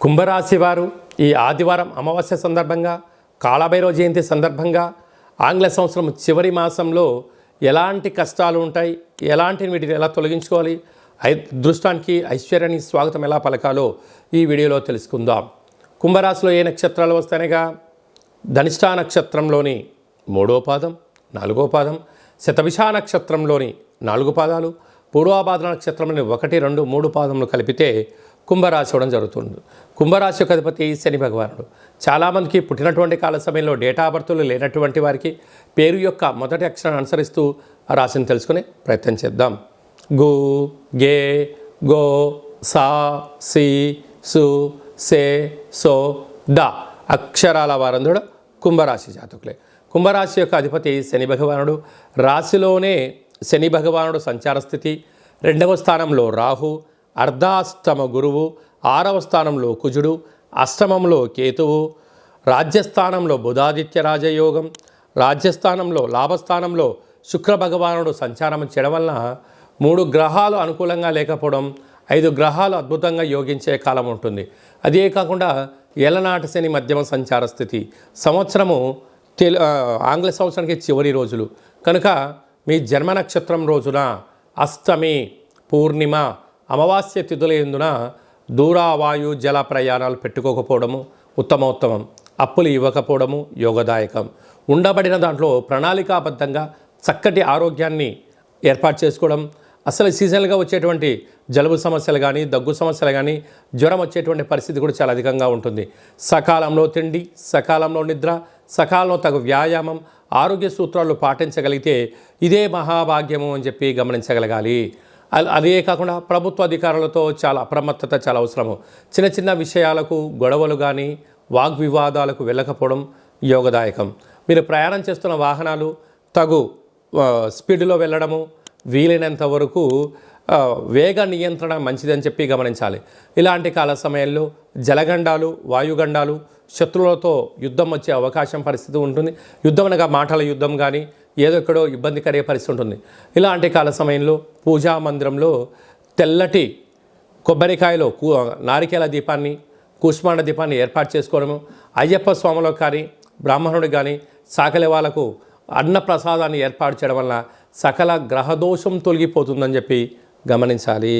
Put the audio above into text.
కుంభరాశి వారు ఈ ఆదివారం అమావాస్య సందర్భంగా కాళభైరవ జయంతి సందర్భంగా ఆంగ్ల సంవత్సరం చివరి మాసంలో ఎలాంటి కష్టాలు ఉంటాయి, ఎలాంటి వీటిని ఎలా తొలగించుకోవాలి, అదృష్టానికి ఐశ్వర్యానికి స్వాగతం ఎలా పలకాలో ఈ వీడియోలో తెలుసుకుందాం. కుంభరాశిలో ఏ నక్షత్రాలు వస్తాయనగా ధనిష్ఠా నక్షత్రంలోని 3వ పాదం, 4వ పాదం, శతభిష నక్షత్రంలోని 4 పాదాలు, పూర్వాభాద్ర నక్షత్రంలోని 1, 2, 3 పాదములు కలిపితే కుంభరాశి అవడం జరుగుతుంది. కుంభరాశి యొక్క అధిపతి శని భగవానుడు. చాలామందికి పుట్టినటువంటి కాల సమయంలో డేటా ఆఫ్ బర్త్లు లేనటువంటి వారికి పేరు యొక్క మొదటి అక్షరాన్ని అనుసరిస్తూ ఆ రాశిని తెలుసుకునే ప్రయత్నం చేద్దాం. గు, గే, గో, సా, సి, సు, సే, సో, ద అక్షరాల వారందరూ కుంభరాశి జాతకులే. కుంభరాశి యొక్క అధిపతి శని భగవానుడు. రాశిలోనే శని భగవానుడు సంచార స్థితి. 2వ స్థానంలో రాహు, అర్ధాష్టమ గురువు, 6వ స్థానంలో కుజుడు, అష్టమంలో కేతువు, రాజ్యస్థానంలో బుధాదిత్య రాజయోగం, రాజ్యస్థానంలో లాభస్థానంలో శుక్ర భగవానుడు సంచారం చేయడం వలన 3 గ్రహాలు అనుకూలంగా లేకపోవడం, 5 గ్రహాలు అద్భుతంగా యోగించే కాలం ఉంటుంది. అదే కాకుండా ఏలనాటి శని మధ్యమ సంచార స్థితి. సంవత్సరము ఆంగ్ల సంవత్సరానికి చివరి రోజులు కనుక మీ జన్మ నక్షత్రం రోజున అష్టమి, పూర్ణిమ, అమావాస్య తిథుల యందున దూరావాయు జల ప్రయాణాలు పెట్టుకోకపోవడము ఉత్తమోత్తమం. అప్పులు ఇవ్వకపోవడము యోగదాయకం. ఉండబడిన దాంట్లో ప్రణాళికాబద్ధంగా చక్కటి ఆరోగ్యాన్ని ఏర్పాటు చేసుకోవడం, అసలు సీజనల్గా వచ్చేటువంటి జలుబు సమస్యలు కానీ, దగ్గు సమస్యలు కానీ, జ్వరం వచ్చేటువంటి పరిస్థితి కూడా చాలా అధికంగా ఉంటుంది. సకాలంలో తిండి, సకాలంలో నిద్ర, సకాలంలో తగు వ్యాయామం, ఆరోగ్య సూత్రాలు పాటించగలిగితే ఇదే మహాభాగ్యము అని చెప్పి గమనించగలగాలి. అదే కాకుండా ప్రభుత్వ అధికారులతో చాలా అప్రమత్తత చాలా అవసరము. చిన్న చిన్న విషయాలకు గొడవలు కానీ, వాగ్వివాదాలకు వెళ్ళకపోవడం యోగదాయకం. మీరు ప్రయాణం చేస్తున్న వాహనాలు తగు స్పీడ్లో వెళ్ళడము, వీలైనంత వరకు వేగ నియంత్రణ మంచిదని చెప్పి గమనించాలి. ఇలాంటి కాల సమయంలో జలగండాలు, వాయుగండాలు, శత్రువులతో యుద్ధం వచ్చే అవకాశం పరిస్థితి ఉంటుంది. యుద్ధం అనగా మాటల యుద్ధం కానీ, ఏదో ఎక్కడో ఇబ్బంది కలిగే పరిస్థితి ఉంటుంది. ఇలాంటి కాల సమయంలో పూజా మందిరంలో తెల్లటి కొబ్బరికాయలో నారికేల దీపాన్ని, కూష్మాండ దీపాన్ని ఏర్పాటు చేసుకోవడము, అయ్యప్ప స్వామిలో కానీ, బ్రాహ్మణుడికి కానీ, సాకలి వాళ్ళకు అన్న ప్రసాదాన్ని ఏర్పాటు చేయడం వల్ల సకల గ్రహదోషం తొలగిపోతుందని చెప్పి గమనించాలి.